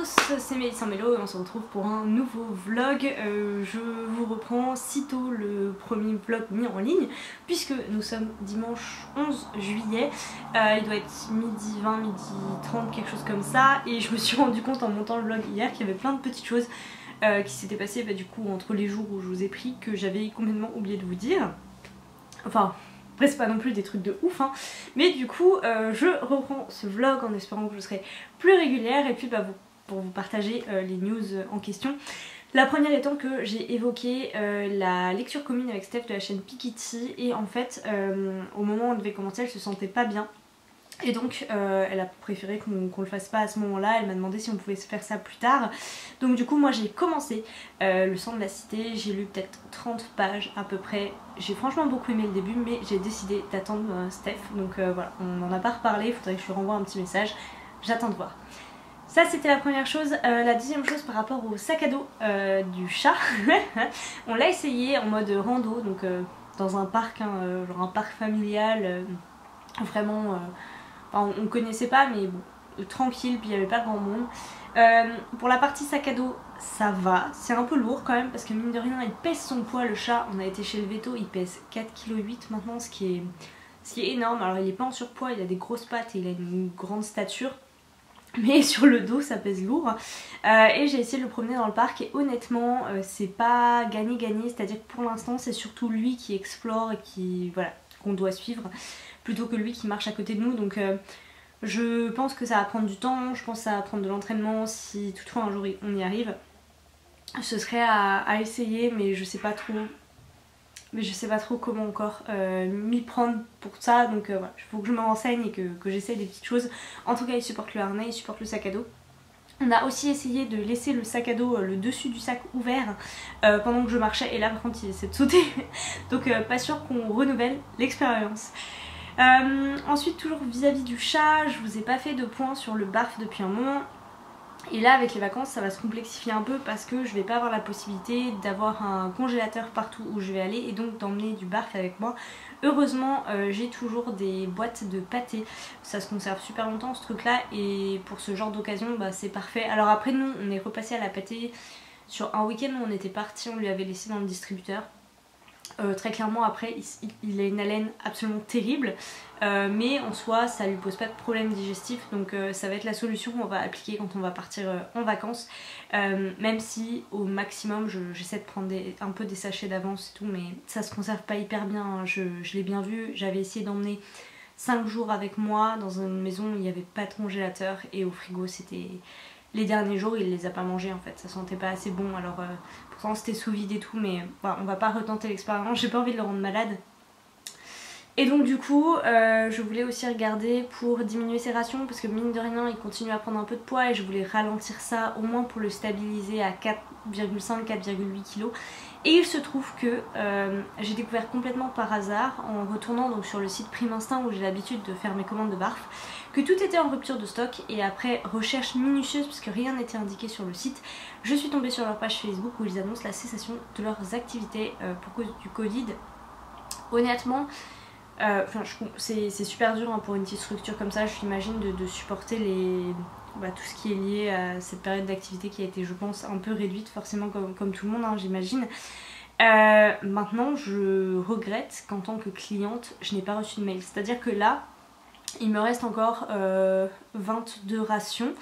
tous, c'est Mélissa Mélo et on se retrouve pour un nouveau vlog. Je vous reprends sitôt le premier vlog mis en ligne puisque nous sommes dimanche 11 juillet. Il doit être midi 20, midi 30, quelque chose comme ça. Et je me suis rendu compte en montant le vlog hier qu'il y avait plein de petites choses qui s'étaient passées du coup entre les jours où je vous ai pris que j'avais complètement oublié de vous dire. Enfin... Après c'est pas non plus des trucs de ouf hein. Mais du coup je reprends ce vlog en espérant que je serai plus régulière et puis pour vous partager les news en question. La première étant que j'ai évoqué la lecture commune avec Steph de la chaîne Piketty et en fait au moment où on devait commencer elle se sentait pas bien. Et donc elle a préféré qu'on le fasse pas à ce moment là, elle m'a demandé si on pouvait se faire ça plus tard. Donc du coup moi j'ai commencé le sang de la cité, j'ai lu peut-être 30 pages à peu près. J'ai franchement beaucoup aimé le début mais j'ai décidé d'attendre Steph. Donc voilà, on n'en a pas reparlé, il faudrait que je lui renvoie un petit message, j'attends de voir. Ça c'était la première chose. La deuxième chose par rapport au sac à dos du chat, on l'a essayé en mode rando, donc dans un parc, hein, genre un parc familial, vraiment... Enfin, on connaissait pas mais bon, tranquille, puis il n'y avait pas grand monde. Pour la partie sac à dos, ça va, c'est un peu lourd quand même parce que mine de rien il pèse son poids le chat. On a été chez le veto, il pèse 4,8 kg maintenant, ce qui est énorme. Alors il est pas en surpoids, il a des grosses pattes et il a une grande stature. Mais sur le dos ça pèse lourd et j'ai essayé de le promener dans le parc et honnêtement c'est pas gagné-gagné, c'est à dire que pour l'instant c'est surtout lui qui explore et qui voilà qu'on doit suivre plutôt que lui qui marche à côté de nous. Donc je pense que ça va prendre du temps, je pense que ça va prendre de l'entraînement si toutefois un jour on y arrive. Ce serait à essayer mais je sais pas trop. Mais je sais pas trop comment encore m'y prendre pour ça, donc voilà, il faut que je me renseigne et que j'essaye des petites choses. En tout cas il supporte le harnais, il supporte le sac à dos. On a aussi essayé de laisser le sac à dos, le dessus du sac ouvert pendant que je marchais et là par contre il essaie de sauter. Donc pas sûr qu'on renouvelle l'expérience. Ensuite toujours vis-à-vis du chat, je vous ai pas fait de point sur le barf depuis un moment. Et là avec les vacances ça va se complexifier un peu parce que je vais pas avoir la possibilité d'avoir un congélateur partout où je vais aller et donc d'emmener du barf avec moi. Heureusement j'ai toujours des boîtes de pâté, ça se conserve super longtemps ce truc là et pour ce genre d'occasion bah, c'est parfait. Alors après nous on est repassé à la pâté sur un week-end où on était parti, on lui avait laissé dans le distributeur. Très clairement après il a une haleine absolument terrible mais en soi ça lui pose pas de problème digestif donc ça va être la solution qu'on va appliquer quand on va partir en vacances même si au maximum j'essaie de prendre un peu des sachets d'avance et tout mais ça se conserve pas hyper bien hein. Je l'ai bien vu, j'avais essayé d'emmener 5 jours avec moi dans une maison où il n'y avait pas de congélateur et au frigo c'était... Les derniers jours il les a pas mangés en fait, ça sentait pas assez bon alors pourtant c'était sous vide et tout mais voilà, on va pas retenter l'expérience, j'ai pas envie de le rendre malade. Et donc du coup je voulais aussi regarder pour diminuer ses rations parce que mine de rien il continue à prendre un peu de poids et je voulais ralentir ça au moins pour le stabiliser à 4,5-4,8 kg. Et il se trouve que j'ai découvert complètement par hasard en retournant donc sur le site Prime Instinct où j'ai l'habitude de faire mes commandes de barf que tout était en rupture de stock et après recherche minutieuse parce que rien n'était indiqué sur le site, je suis tombée sur leur page Facebook où ils annoncent la cessation de leurs activités pour cause du Covid. Honnêtement c'est super dur hein, pour une petite structure comme ça, je m'imagine de supporter tout ce qui est lié à cette période d'activité qui a été je pense un peu réduite forcément comme tout le monde hein, j'imagine. Maintenant je regrette qu'en tant que cliente je n'ai pas reçu de mail, c'est à dire que là il me reste encore 22 rations,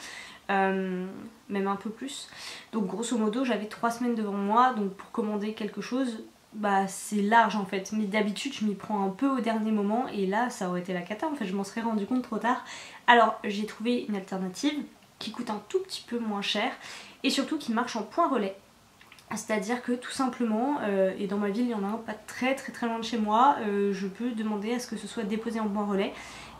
même un peu plus. Donc grosso modo j'avais 3 semaines devant moi, donc pour commander quelque chose, bah c'est large en fait. Mais d'habitude je m'y prends un peu au dernier moment et là ça aurait été la cata en fait, je m'en serais rendu compte trop tard. Alors j'ai trouvé une alternative qui coûte un tout petit peu moins cher et surtout qui marche en point relais. C'est-à-dire que tout simplement, et dans ma ville il y en a un pas très loin de chez moi, je peux demander à ce que ce soit déposé en point relais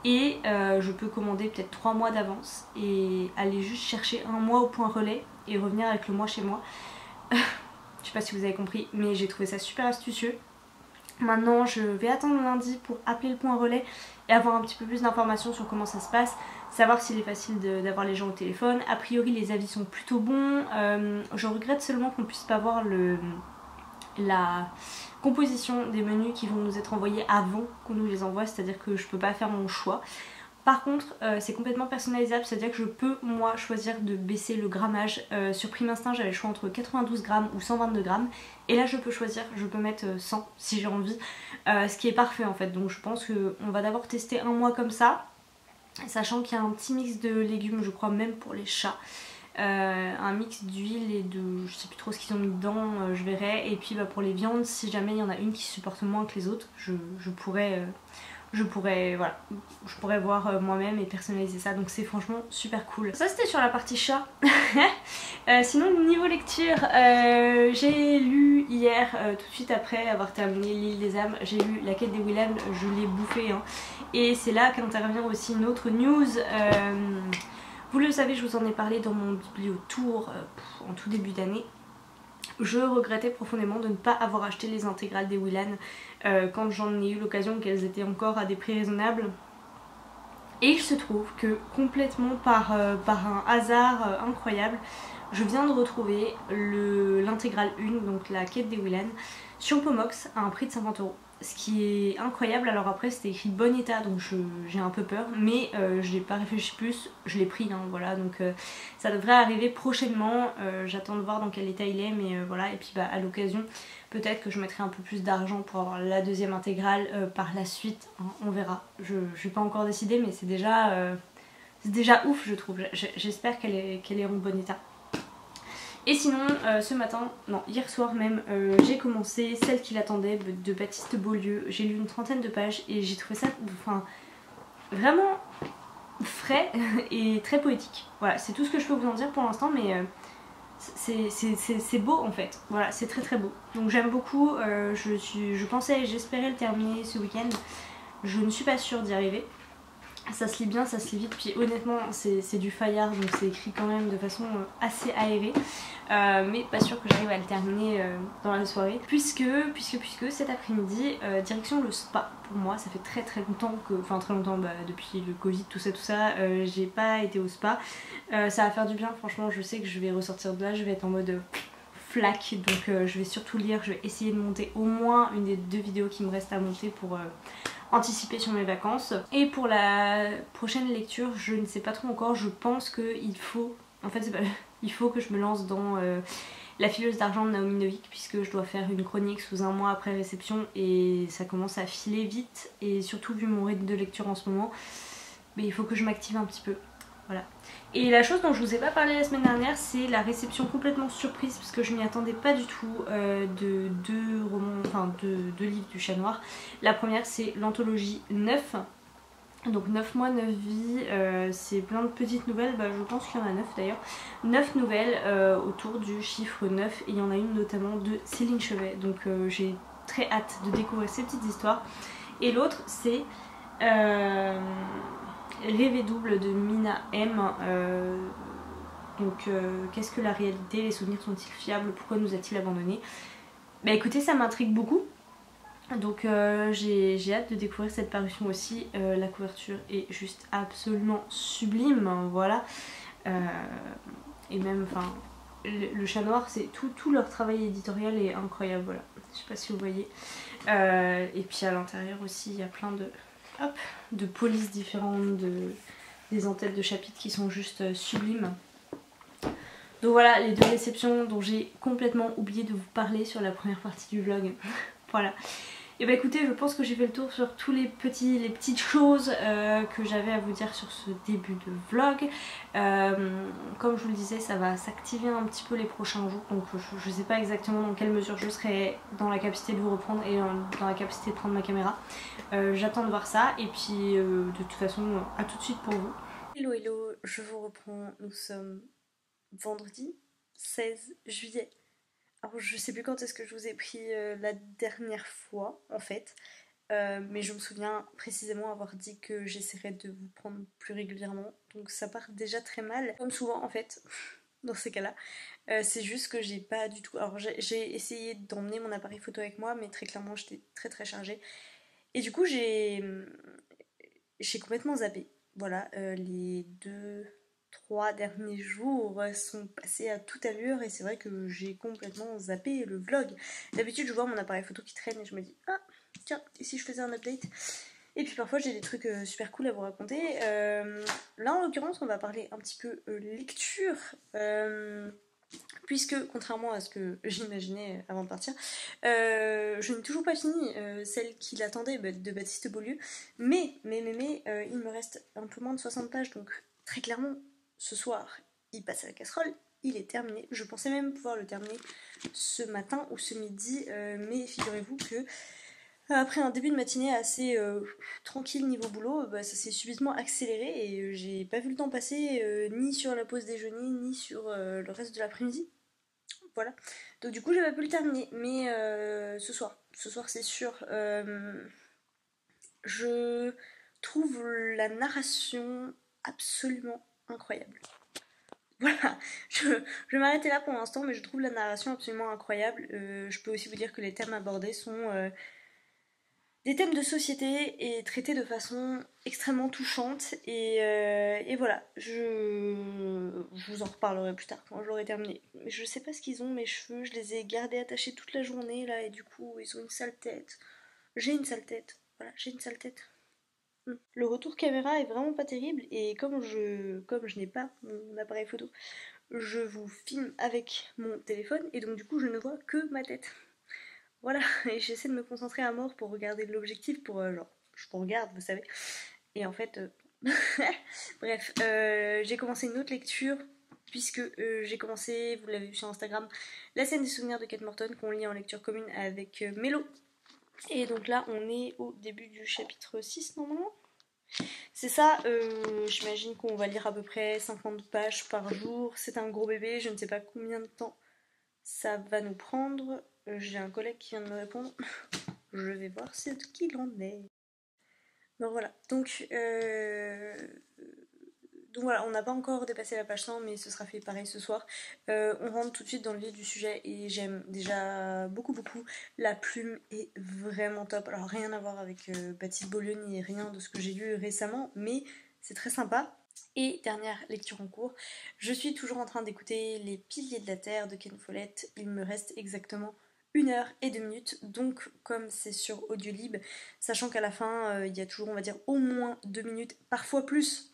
et je peux commander peut-être 3 mois d'avance et aller juste chercher un mois au point relais et revenir avec le mois chez moi. Je sais pas si vous avez compris mais j'ai trouvé ça super astucieux. Maintenant je vais attendre lundi pour appeler le point relais et avoir un petit peu plus d'informations sur comment ça se passe, savoir s'il est facile d'avoir les gens au téléphone. A priori les avis sont plutôt bons, je regrette seulement qu'on puisse pas voir la composition des menus qui vont nous être envoyés avant qu'on nous les envoie, c'est à dire que je peux pas faire mon choix. Par contre c'est complètement personnalisable, c'est à dire que je peux moi choisir de baisser le grammage. Sur Prime Instinct j'avais le choix entre 92 grammes ou 122 grammes et là je peux choisir, je peux mettre 100 si j'ai envie, ce qui est parfait en fait. Donc je pense qu'on va d'abord tester un mois comme ça, sachant qu'il y a un petit mix de légumes, je crois même pour les chats. Un mix d'huile et de... je sais plus trop ce qu'ils ont mis dedans, je verrai. Et puis pour les viandes, si jamais il y en a une qui supporte moins que les autres, je pourrais voilà, je pourrais voir moi-même et personnaliser ça, donc c'est franchement super cool. Ça c'était sur la partie chat. Sinon niveau lecture, j'ai lu hier, tout de suite après avoir terminé L'Île des âmes, j'ai lu La Quête des Wilhelm, je l'ai bouffé hein. Et c'est là qu'intervient aussi une autre news. Vous le savez, je vous en ai parlé dans mon bibliotour en tout début d'année. Je regrettais profondément de ne pas avoir acheté les intégrales des Wilhelm quand j'en ai eu l'occasion, qu'elles étaient encore à des prix raisonnables. Et il se trouve que complètement par un hasard incroyable, je viens de retrouver l'intégrale 1, donc La Quête des Wilhelm, sur Pomox à un prix de 50 €. Ce qui est incroyable. Alors après c'était écrit bon état donc j'ai un peu peur, mais je n'ai pas réfléchi plus, je l'ai pris hein, voilà, donc ça devrait arriver prochainement. J'attends de voir dans quel état il est, mais voilà. Et puis à l'occasion peut-être que je mettrai un peu plus d'argent pour avoir la deuxième intégrale par la suite hein, on verra. Je n'ai pas encore décidé, mais c'est déjà ouf je trouve. J'espère qu'elle est en bon état. Et sinon ce matin, non hier soir même, j'ai commencé Celle qui l'attendait de Baptiste Beaulieu. J'ai lu une 30aine de pages et j'ai trouvé ça vraiment frais et très poétique. Voilà, c'est tout ce que je peux vous en dire pour l'instant, mais c'est beau en fait. Voilà, c'est très très beau. Donc j'aime beaucoup, j'espérais le terminer ce week-end. Je ne suis pas sûre d'y arriver. Ça se lit bien, ça se lit vite, puis honnêtement c'est du Fayard, donc c'est écrit quand même de façon assez aérée. Mais pas sûr que j'arrive à le terminer dans la soirée, puisque cet après-midi direction le spa. Pour moi ça fait très longtemps que, depuis le Covid tout ça, j'ai pas été au spa. Ça va faire du bien, franchement. Je sais que je vais ressortir de là, je vais être en mode flac, donc je vais surtout lire. Je vais essayer de monter au moins une des 2 vidéos qui me restent à monter pour anticiper sur mes vacances. Et pour la prochaine lecture, je ne sais pas trop encore. Je pense qu'il faut, en fait il faut que je me lance dans La Fileuse d'argent de Naomi Novik, puisque je dois faire une chronique sous un mois après réception et ça commence à filer vite, et surtout vu mon rythme de lecture en ce moment, mais il faut que je m'active un petit peu. Voilà. Et la chose dont je vous ai pas parlé la semaine dernière, c'est la réception complètement surprise, parce que je m'y attendais pas du tout, de 2 romans, enfin 2 livres du Chat Noir. La première c'est l'anthologie 9, donc 9 mois, 9 vies, c'est plein de petites nouvelles, je pense qu'il y en a 9 d'ailleurs. 9 nouvelles autour du chiffre 9, et il y en a une notamment de Céline Chevet, donc j'ai très hâte de découvrir ces petites histoires. Et l'autre c'est Rêver double de Mina M. Qu'est-ce que la réalité? Les souvenirs sont-ils fiables? Pourquoi nous a-t-il abandonnés? Bah écoutez, ça m'intrigue beaucoup. Donc j'ai hâte de découvrir cette parution aussi. La couverture est juste absolument sublime, voilà. Et même, le Chat Noir, c'est tout leur travail éditorial est incroyable, voilà. Je sais pas si vous voyez. Et puis à l'intérieur aussi, il y a plein de polices différentes, des entêtes de chapitres qui sont juste sublimes. Donc voilà les 2 réceptions dont j'ai complètement oublié de vous parler sur la première partie du vlog. Voilà. Et bah écoutez, je pense que j'ai fait le tour sur tous les petites choses que j'avais à vous dire sur ce début de vlog. Comme je vous le disais, ça va s'activer un petit peu les prochains jours, donc je sais pas exactement dans quelle mesure je serai dans la capacité de vous reprendre et dans la capacité de prendre ma caméra. J'attends de voir ça, et puis de toute façon à tout de suite pour vous. Hello, je vous reprends, nous sommes vendredi 16 juillet. Alors je sais plus quand est-ce que je vous ai pris la dernière fois en fait, mais je me souviens précisément avoir dit que j'essaierais de vous prendre plus régulièrement, donc ça part déjà très mal, comme souvent en fait dans ces cas-là. C'est juste que j'ai pas du tout, alors j'ai essayé d'emmener mon appareil photo avec moi, mais très clairement j'étais très chargée, et du coup j'ai complètement zappé. Voilà, les 2-3 derniers jours sont passés à toute allure, et c'est vrai que j'ai complètement zappé le vlog. D'habitude je vois mon appareil photo qui traîne et je me dis ah tiens, et si je faisais un update? Et puis parfois j'ai des trucs super cool à vous raconter. Là en l'occurrence on va parler un petit peu lecture. Puisque, contrairement à ce que j'imaginais avant de partir, je n'ai toujours pas fini celle qui l'attendait de Baptiste Beaulieu. Mais, il me reste un peu moins de 60 pages, donc très clairement, ce soir, il passe à la casserole, il est terminé. Je pensais même pouvoir le terminer ce matin ou ce midi, mais figurez-vous que après un début de matinée assez tranquille niveau boulot, bah, ça s'est subitement accéléré et j'ai pas vu le temps passer ni sur la pause déjeuner ni sur le reste de l'après-midi. Voilà. Donc du coup, j'ai pas pu le terminer, mais ce soir c'est sûr. Je trouve la narration absolument incroyable. Voilà, je vais m'arrêter là pour l'instant, mais je trouve la narration absolument incroyable. Je peux aussi vous dire que les thèmes abordés sont des thèmes de société et traités de façon extrêmement touchante. Et voilà, je vous en reparlerai plus tard quand je l'aurai terminé. Mais je sais pas ce qu'ils ont, mes cheveux, je les ai gardés attachés toute la journée là, et du coup, ils ont une sale tête. J'ai une sale tête, voilà, j'ai une sale tête. Le retour caméra est vraiment pas terrible, et comme je n'ai pas mon appareil photo, je vous filme avec mon téléphone, et donc du coup, je ne vois que ma tête. Voilà, et j'essaie de me concentrer à mort pour regarder l'objectif, pour genre, je vous regarde, vous savez. Et en fait, bref, j'ai commencé une autre lecture, puisque j'ai commencé, vous l'avez vu sur Instagram, la scène des souvenirs de Kate Morton, qu'on lit en lecture commune avec Mélo. Et donc là, on est au début du chapitre 6 normalement. C'est ça, j'imagine qu'on va lire à peu près 50 pages par jour. C'est un gros bébé, je ne sais pas combien de temps ça va nous prendre. J'ai un collègue qui vient de me répondre. Je vais voir ce qu'il en est. Donc voilà. Donc voilà, on n'a pas encore dépassé la page 100, mais ce sera fait pareil ce soir. On rentre tout de suite dans le vif du sujet et j'aime déjà beaucoup beaucoup. La plume est vraiment top. Alors rien à voir avec Baptiste Beaulieu ni rien de ce que j'ai lu récemment, mais c'est très sympa. Et dernière lecture en cours, je suis toujours en train d'écouter Les Piliers de la Terre de Ken Follett. Il me reste exactement 1 h et 2 minutes, donc comme c'est sur Audiolib, sachant qu'à la fin il y a toujours on va dire au moins 2 minutes, parfois plus,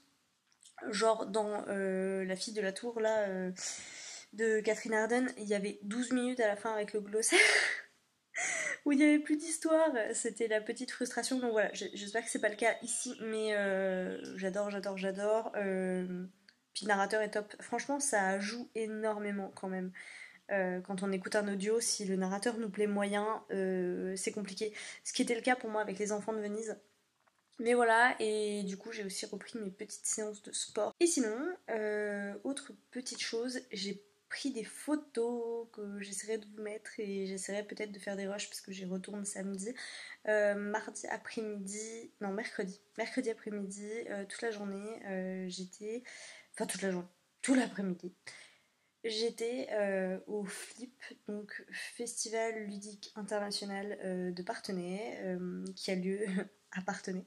genre dans La fille de la tour là de Catherine Arden, il y avait 12 minutes à la fin avec le glossaire où il n'y avait plus d'histoire, c'était la petite frustration. Donc voilà, j'espère que c'est pas le cas ici, mais j'adore. Puis le narrateur est top. Franchement, ça joue énormément quand même. Quand on écoute un audio, si le narrateur nous plaît moyen, c'est compliqué. Ce qui était le cas pour moi avec Les Enfants de Venise. Mais voilà, et du coup j'ai aussi repris mes petites séances de sport. Et sinon, autre petite chose, j'ai pris des photos que j'essaierai de vous mettre et j'essaierai peut-être de faire des rushs parce que j'y retourne samedi. Mardi après-midi, non mercredi après-midi, toute la journée, enfin toute la journée, tout l'après-midi. J'étais au FLIP, donc Festival ludique international de Parthenay, qui a lieu à Parthenay,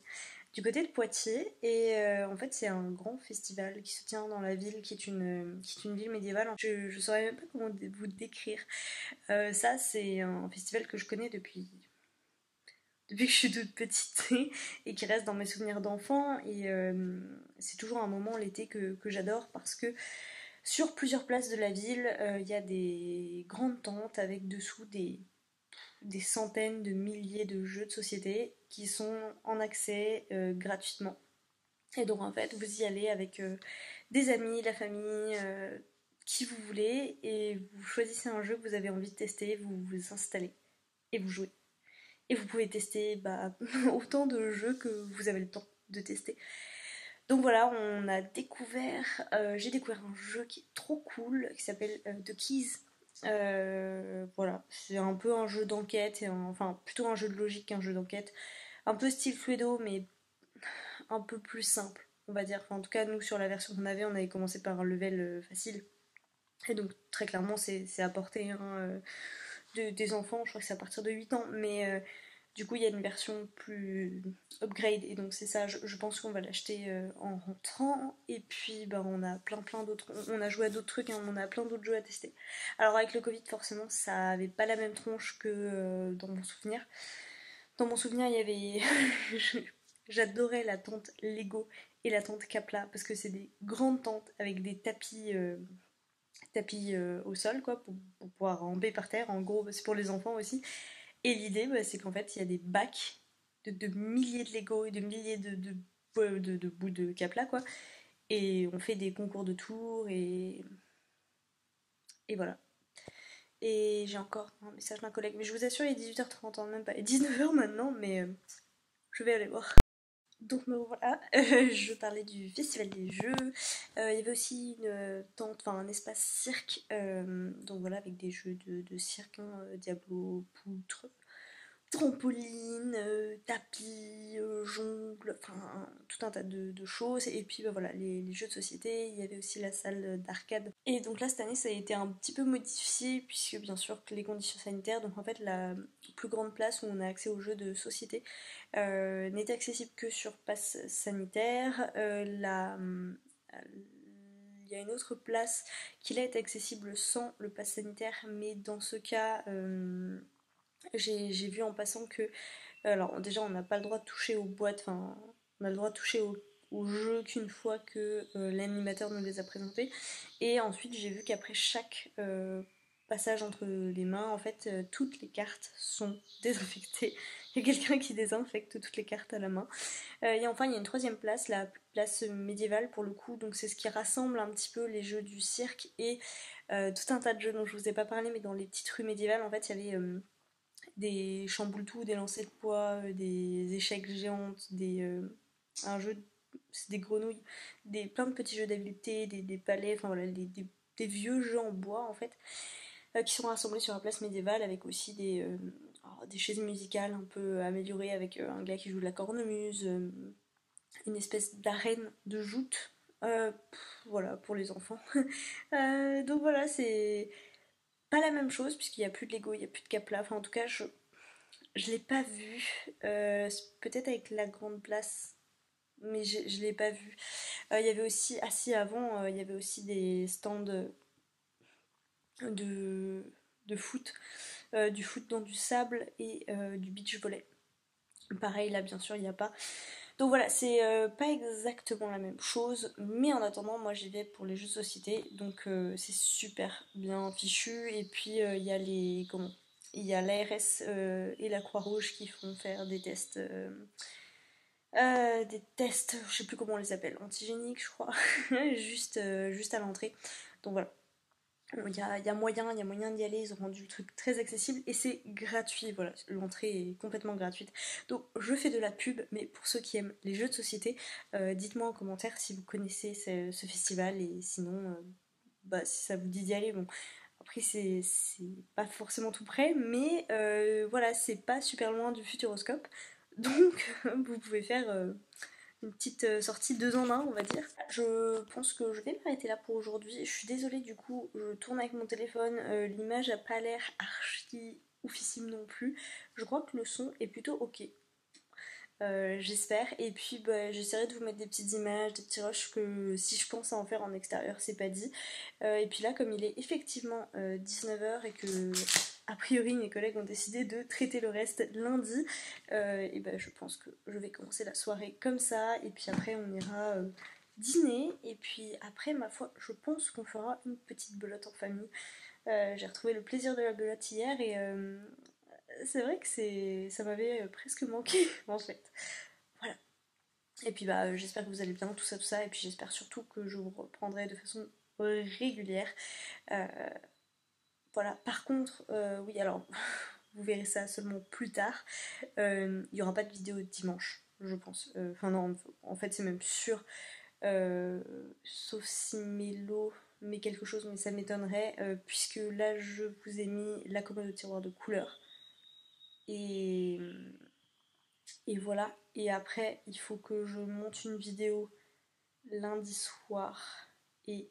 du côté de Poitiers. Et en fait, c'est un grand festival qui se tient dans la ville, qui est une ville médiévale. Je saurais même pas comment vous décrire. Ça, c'est un festival que je connais depuis que je suis toute petite et qui reste dans mes souvenirs d'enfant. Et c'est toujours un moment l'été que j'adore parce que sur plusieurs places de la ville, il y a des grandes tentes avec dessous des centaines de milliers de jeux de société qui sont en accès gratuitement. Et donc en fait, vous y allez avec des amis, la famille, qui vous voulez, et vous choisissez un jeu que vous avez envie de tester, vous vous installez et vous jouez. Et vous pouvez tester autant de jeux que vous avez le temps de tester. Donc voilà, j'ai découvert un jeu qui est trop cool, qui s'appelle The Keys. Voilà, c'est un peu un jeu d'enquête, enfin plutôt un jeu de logique qu'un jeu d'enquête. Un peu style Cluedo, mais un peu plus simple, on va dire. Enfin, en tout cas, nous, sur la version qu'on avait, on avait commencé par un level facile. Et donc, très clairement, c'est à portée des enfants, je crois que c'est à partir de 8 ans. Mais du coup, il y a une version plus upgrade, et donc c'est ça, je pense qu'on va l'acheter en rentrant. Et puis, on a plein d'autres, on a joué à d'autres trucs, hein, on a plein d'autres jeux à tester. Alors, avec le Covid, forcément, ça avait pas la même tronche que dans mon souvenir. Dans mon souvenir, il y avait J'adorais la tente Lego et la tente Kapla parce que c'est des grandes tentes avec des tapis au sol quoi pour pouvoir ramper par terre. En gros, c'est pour les enfants aussi. Et l'idée, c'est qu'en fait, il y a des bacs de milliers de Lego et de milliers de bouts de Kapla quoi. Et on fait des concours de tours et voilà. Et j'ai encore un message d'un collègue, mais je vous assure, il est 18h30, hein, même pas. Il est 19h maintenant, mais je vais aller voir. Donc me voilà, je parlais du festival des jeux. Il y avait aussi une tente, enfin un espace cirque, donc voilà, avec des jeux de cirque, hein, Diablo, poutre, trampoline, tapis, jongle, enfin tout un tas de choses. Et puis bah, voilà, les jeux de société, il y avait aussi la salle d'arcade. Et donc là, cette année, ça a été un petit peu modifié, puisque bien sûr que les conditions sanitaires, donc en fait, la plus grande place où on a accès aux jeux de société n'était accessible que sur passe sanitaire. Il y a une autre place qui là est accessible sans le pass sanitaire, mais dans ce cas, j'ai vu en passant que alors déjà on n'a pas le droit de toucher aux boîtes, enfin on a le droit de toucher aux jeux qu'une fois que l'animateur nous les a présentés. Et ensuite j'ai vu qu'après chaque passage entre les mains, en fait toutes les cartes sont désinfectées. Il y a quelqu'un qui désinfecte toutes les cartes à la main. Et enfin il y a une troisième place, la place médiévale pour le coup, donc c'est ce qui rassemble un petit peu les jeux du cirque et tout un tas de jeux dont je vous ai pas parlé, mais dans les petites rues médiévales en fait il y avait des chamboule-tout, des lancers de poids, des échecs géantes, un jeu, c'est des grenouilles, plein de petits jeux d'habileté, des palais, enfin voilà, des vieux jeux en bois en fait, qui sont rassemblés sur la place médiévale avec aussi des chaises musicales un peu améliorées avec un gars qui joue de la cornemuse, une espèce d'arène de joute. Voilà, pour les enfants. Donc voilà, c'est pas la même chose puisqu'il n'y a plus de Lego, il n'y a plus de Capla. Enfin, en tout cas, je l'ai pas vu. Peut-être avec la grande place, mais je l'ai pas vu. Il y avait aussi, assis avant, il y avait aussi des stands de, de foot, du foot dans du sable et du beach volley. Pareil, là, bien sûr, il n'y a pas. Donc voilà, c'est pas exactement la même chose, mais en attendant, moi j'y vais pour les jeux de société, donc c'est super bien fichu. Et puis il y a il y a l'ARS et la Croix-Rouge qui font faire des tests, je sais plus comment on les appelle, antigéniques, je crois, juste à l'entrée. Donc voilà. Il y a moyen d'y aller, ils ont rendu le truc très accessible et c'est gratuit, voilà, l'entrée est complètement gratuite. Donc je fais de la pub, mais pour ceux qui aiment les jeux de société, dites-moi en commentaire si vous connaissez ce festival et sinon, si ça vous dit d'y aller, bon. Après c'est pas forcément tout près, mais voilà, c'est pas super loin du Futuroscope, donc vous pouvez faire une petite sortie 2 en 1 on va dire. Je pense que je vais m'arrêter là pour aujourd'hui. Je suis désolée du coup, je tourne avec mon téléphone, l'image a pas l'air archi oufissime non plus. Je crois que le son est plutôt ok. J'espère. Et puis j'essaierai de vous mettre des petites images, des petits rushs que si je pense à en faire en extérieur, c'est pas dit. Et puis là, comme il est effectivement 19h et que a priori mes collègues ont décidé de traiter le reste lundi, et je pense que je vais commencer la soirée comme ça. Et puis après, on ira dîner. Et puis après, ma foi, je pense qu'on fera une petite belote en famille. J'ai retrouvé le plaisir de la belote hier et c'est vrai que ça m'avait presque manqué en fait. Voilà. Et puis j'espère que vous allez bien, tout ça. Et puis j'espère surtout que je vous reprendrai de façon régulière. Euh, voilà. Par contre, oui, alors vous verrez ça seulement plus tard. Il n'y aura pas de vidéo dimanche, je pense. Enfin non, en fait c'est même sûr. Sauf si Mélo met quelque chose, mais ça m'étonnerait, puisque là je vous ai mis la commode au tiroir de couleurs. Et voilà. Et après, il faut que je monte une vidéo lundi soir et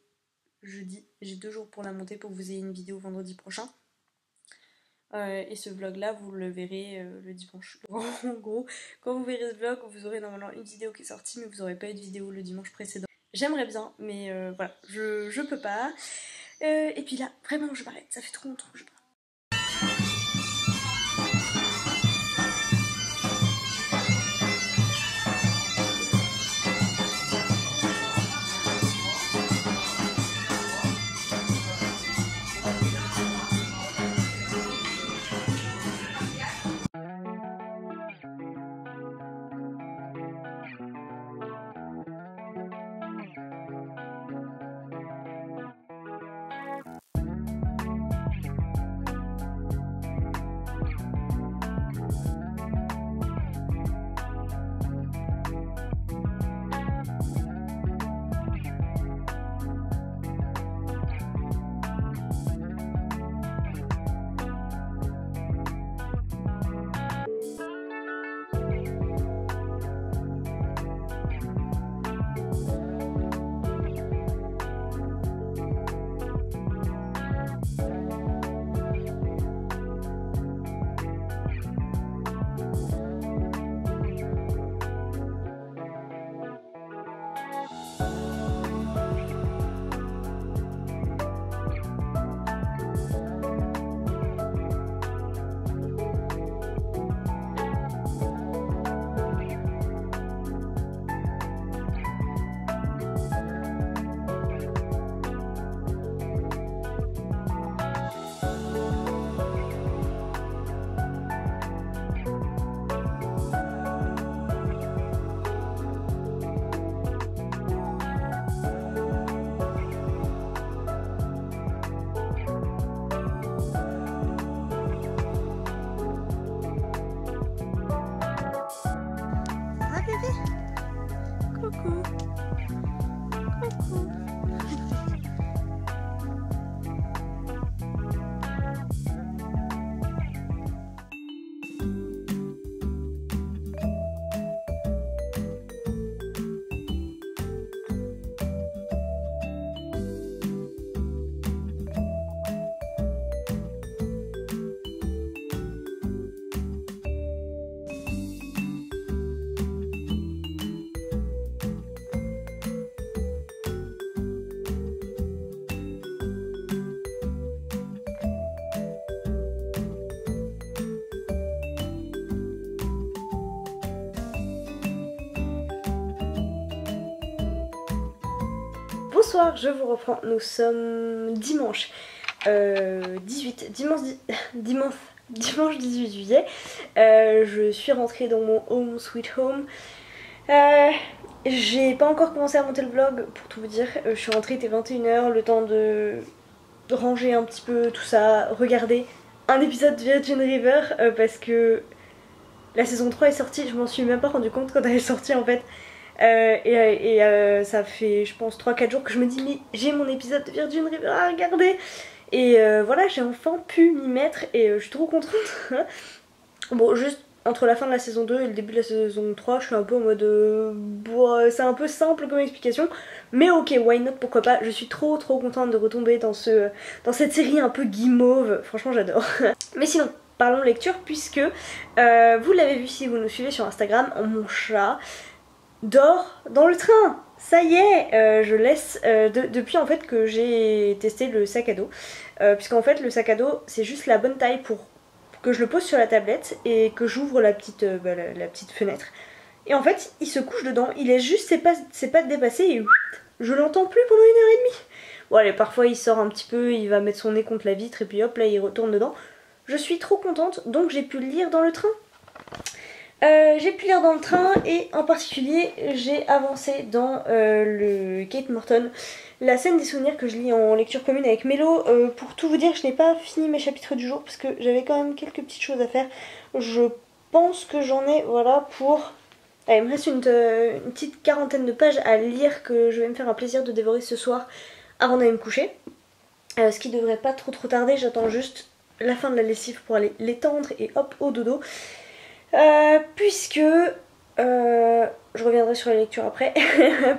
jeudi. J'ai 2 jours pour la monter pour que vous ayez une vidéo vendredi prochain. Et ce vlog là, vous le verrez le dimanche. En gros, quand vous verrez ce vlog, vous aurez normalement une vidéo qui est sortie, mais vous n'aurez pas eu de vidéo le dimanche précédent. J'aimerais bien, mais voilà, je peux pas. Et puis là, vraiment, je m'arrête. Ça fait trop longtemps que je parle. Bonsoir, je vous reprends, nous sommes dimanche 18 juillet. Je suis rentrée dans mon home sweet home. J'ai pas encore commencé à monter le vlog pour tout vous dire. Je suis rentrée, il était 21h, le temps de ranger un petit peu tout ça, regarder un épisode de Virgin River parce que la saison 3 est sortie, je m'en suis même pas rendu compte quand elle est sortie en fait. Ça fait je pense 3-4 jours que je me dis mais j'ai mon épisode de Virgin River à regarder. Et voilà, j'ai enfin pu m'y mettre et je suis trop contente. Bon, juste entre la fin de la saison 2 et le début de la saison 3, je suis un peu en mode bon, c'est un peu simple comme explication, mais ok, why not, pourquoi pas. Je suis trop contente de retomber dans cette série un peu guimauve, franchement j'adore. Mais sinon, parlons lecture, puisque vous l'avez vu si vous nous suivez sur Instagram, mon chat dort dans le train. Ça y est, je laisse depuis en fait que j'ai testé le sac à dos, puisqu'en fait le sac à dos c'est juste la bonne taille pour que je le pose sur la tablette et que j'ouvre la petite fenêtre. Et en fait il se couche dedans, il laisse juste ses pattes dépasser et je l'entends plus pendant 1h30. Bon allez, parfois il sort un petit peu, il va mettre son nez contre la vitre et puis hop là il retourne dedans. Je suis trop contente, donc j'ai pu le lire dans le train. J'ai pu lire dans le train et en particulier j'ai avancé dans le Kate Morton, la scène des souvenirs que je lis en lecture commune avec Mélo. Pour tout vous dire, je n'ai pas fini mes chapitres du jour parce que j'avais quand même quelques petites choses à faire. Je pense que j'en ai voilà pour... Allez, il me reste une petite quarantaine de pages à lire que je vais me faire un plaisir de dévorer ce soir avant d'aller me coucher. Ce qui devrait pas trop tarder, j'attends juste la fin de la lessive pour aller l'étendre et hop au dodo. Puisque je reviendrai sur la lecture après.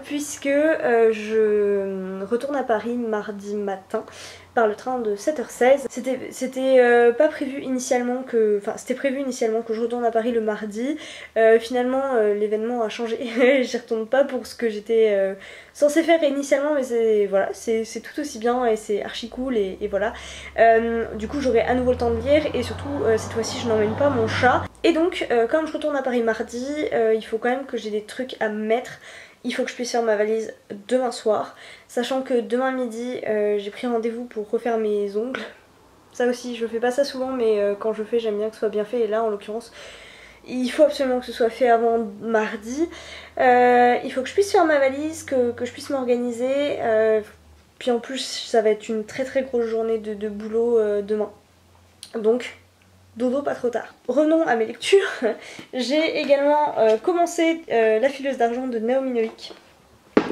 Puisque je retourne à Paris mardi matin par le train de 7h16. C'était pas prévu initialement que... Enfin, c'était prévu initialement que je retourne à Paris le mardi. Finalement, l'événement a changé. J'y retourne pas pour ce que j'étais censée faire initialement, mais c'est tout aussi bien et c'est archi cool et voilà. Du coup, j'aurai à nouveau le temps de lire et surtout, cette fois-ci, je n'emmène pas mon chat. Et donc, comme je retourne à Paris mardi, il faut quand même que j'ai des trucs à mettre. Il faut que je puisse faire ma valise demain soir, sachant que demain midi j'ai pris rendez-vous pour refaire mes ongles. Ça aussi, je fais pas ça souvent, mais quand je fais j'aime bien que ce soit bien fait, et là en l'occurrence il faut absolument que ce soit fait avant mardi. Il faut que je puisse faire ma valise, que je puisse m'organiser, puis en plus ça va être une très grosse journée de boulot demain. Donc... dodo pas trop tard. Revenons à mes lectures. J'ai également commencé La fileuse d'argent de Naomi Novik.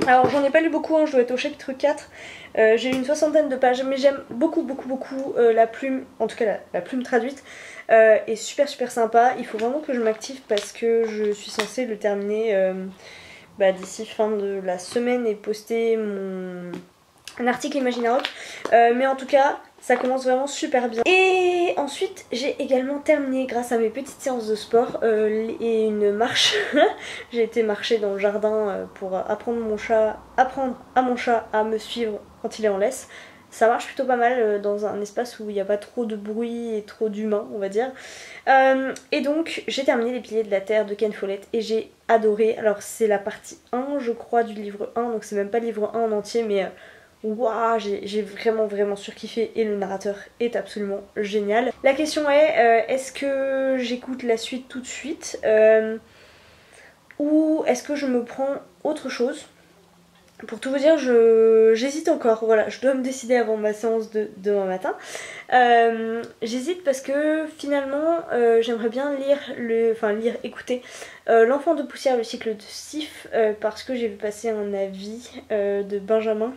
Alors j'en ai pas lu beaucoup, hein, je dois être au chapitre 4. J'ai lu une 60aine de pages, mais j'aime beaucoup la plume, en tout cas la plume traduite, est super sympa. Il faut vraiment que je m'active parce que je suis censée le terminer d'ici fin de la semaine et poster un article Imaginarock. Mais en tout cas... ça commence vraiment super bien. Et ensuite j'ai également terminé grâce à mes petites séances de sport et une marche. J'ai été marcher dans le jardin pour apprendre à mon chat à me suivre quand il est en laisse. Ça marche plutôt pas mal dans un espace où il n'y a pas trop de bruit et trop d'humains, on va dire. Et donc j'ai terminé Les Piliers de la Terre de Ken Follett et j'ai adoré. Alors c'est la partie 1 je crois du livre 1, donc c'est même pas le livre 1 en entier, mais... waouh, j'ai vraiment surkiffé et le narrateur est absolument génial. La question est, est-ce que j'écoute la suite tout de suite ou est-ce que je me prends autre chose? Pour tout vous dire, j'hésite encore, voilà, je dois me décider avant ma séance de demain matin. J'hésite parce que finalement j'aimerais bien écouter L'Enfant de Poussière, le cycle de Sif, parce que j'ai vu passer un avis de Benjamin.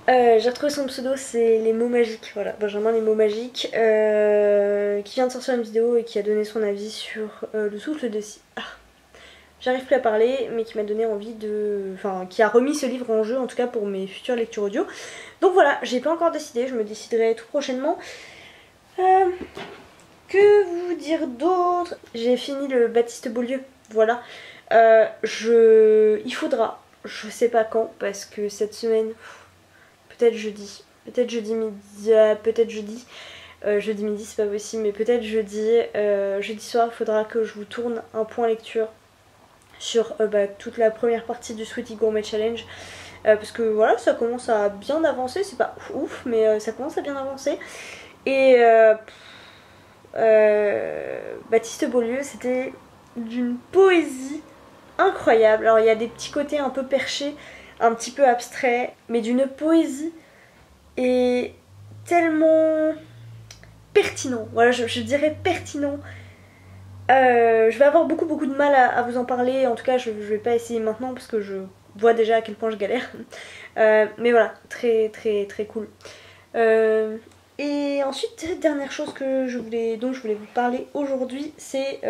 J'ai retrouvé son pseudo, c'est Les Mots Magiques, voilà, Benjamin Les Mots Magiques, qui vient de sortir une vidéo et qui a donné son avis sur Le Souffle de Sif. J'arrive plus à parler, mais qui m'a donné envie de... Enfin, qui a remis ce livre en jeu, en tout cas pour mes futures lectures audio. Donc voilà, j'ai pas encore décidé, je me déciderai tout prochainement. Que vous dire d'autre? J'ai fini le Baptiste Beaulieu, voilà. Il faudra, je sais pas quand, parce que cette semaine... peut-être jeudi midi, peut-être jeudi. Jeudi midi c'est pas possible, mais peut-être jeudi soir il faudra que je vous tourne un point lecture sur toute la première partie du Sweetie Gourmet Challenge. parce que voilà, ça commence à bien avancer, c'est pas ouf mais ça commence à bien avancer. Et Baptiste Beaulieu, c'était d'une poésie incroyable. Alors il y a des petits côtés un peu perchés, un petit peu abstraits, mais d'une poésie et tellement pertinent. Voilà, je dirais pertinent. Je vais avoir beaucoup de mal à vous en parler. En tout cas, je vais pas essayer maintenant parce que je vois déjà à quel point je galère. Mais voilà, très cool. Et ensuite, dernière chose dont je voulais vous parler aujourd'hui, c'est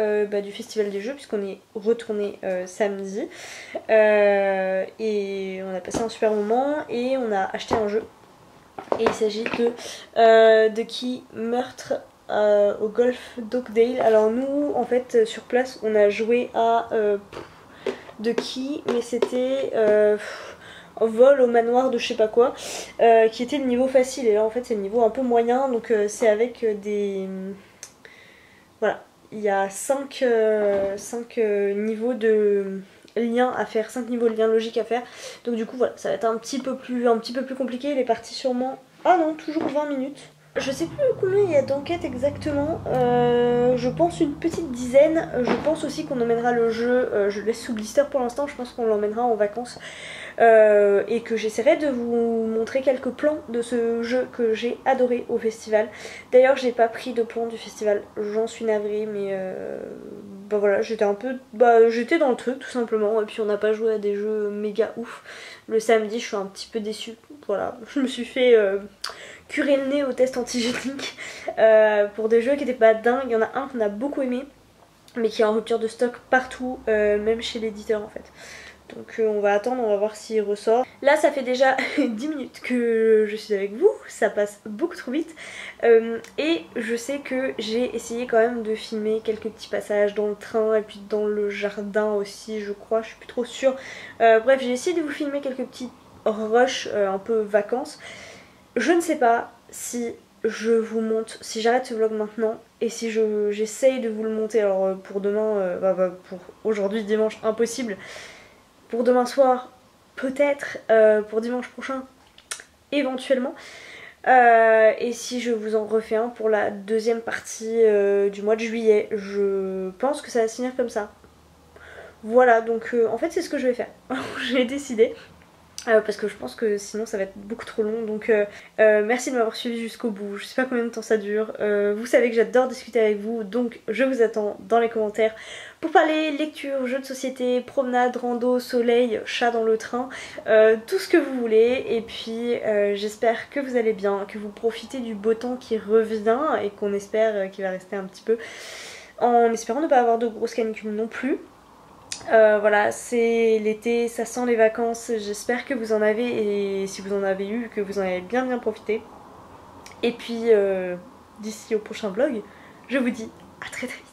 du Festival des Jeux, puisqu'on est retourné samedi. Et on a passé un super moment et on a acheté un jeu. Et il s'agit de Key Meurtre au golf d'Oakdale. Alors nous, en fait, sur place, on a joué à de Key, mais c'était vol au manoir de je sais pas quoi, qui était le niveau facile. Et là, en fait, c'est le niveau un peu moyen, donc c'est avec des... Voilà, il y a 5 niveaux de liens à faire, 5 niveaux de liens logiques à faire. Donc du coup voilà, ça va être un petit peu plus compliqué. Il est parti sûrement... Ah non, toujours 20 minutes. Je sais plus combien il y a d'enquêtes exactement, je pense une petite dizaine. Je pense aussi qu'on emmènera le jeu, je le laisse sous blister pour l'instant, je pense qu'on l'emmènera en vacances. Et que j'essaierai de vous montrer quelques plans de ce jeu que j'ai adoré au festival. D'ailleurs j'ai pas pris de plan du festival, j'en suis navrée, mais voilà, j'étais un peu... j'étais dans le truc tout simplement, et puis on n'a pas joué à des jeux méga ouf. Le samedi je suis un petit peu déçue, voilà, je me suis fait curer le nez au test antigénique pour des jeux qui étaient pas dingues. Il y en a un qu'on a beaucoup aimé, mais qui est en rupture de stock partout, même chez l'éditeur en fait. Donc on va attendre, on va voir s'il ressort. Là ça fait déjà 10 minutes que je suis avec vous, ça passe beaucoup trop vite. Et je sais que j'ai essayé quand même de filmer quelques petits passages dans le train et puis dans le jardin aussi je crois, je suis plus trop sûre. Bref, j'ai essayé de vous filmer quelques petits rushs un peu vacances. Je ne sais pas si je vous monte, si j'arrête ce vlog maintenant et si j'essaye de vous le monter. Alors pour demain, pour aujourd'hui dimanche impossible. Pour demain soir, peut-être, pour dimanche prochain, éventuellement. Et si je vous en refais un pour la deuxième partie du mois de juillet, je pense que ça va se finir comme ça. Voilà, donc en fait c'est ce que je vais faire. J'ai décidé. Parce que je pense que sinon ça va être beaucoup trop long, donc merci de m'avoir suivi jusqu'au bout. Je sais pas combien de temps ça dure, vous savez que j'adore discuter avec vous, donc je vous attends dans les commentaires pour parler lecture, jeux de société, promenade, rando, soleil, chat dans le train, tout ce que vous voulez. Et puis j'espère que vous allez bien, que vous profitez du beau temps qui revient et qu'on espère qu'il va rester un petit peu, en espérant ne pas avoir de grosses canicules non plus. Voilà, c'est l'été, ça sent les vacances, j'espère que vous en avez, et si vous en avez eu, que vous en avez bien profité. Et puis d'ici au prochain vlog, je vous dis à très vite.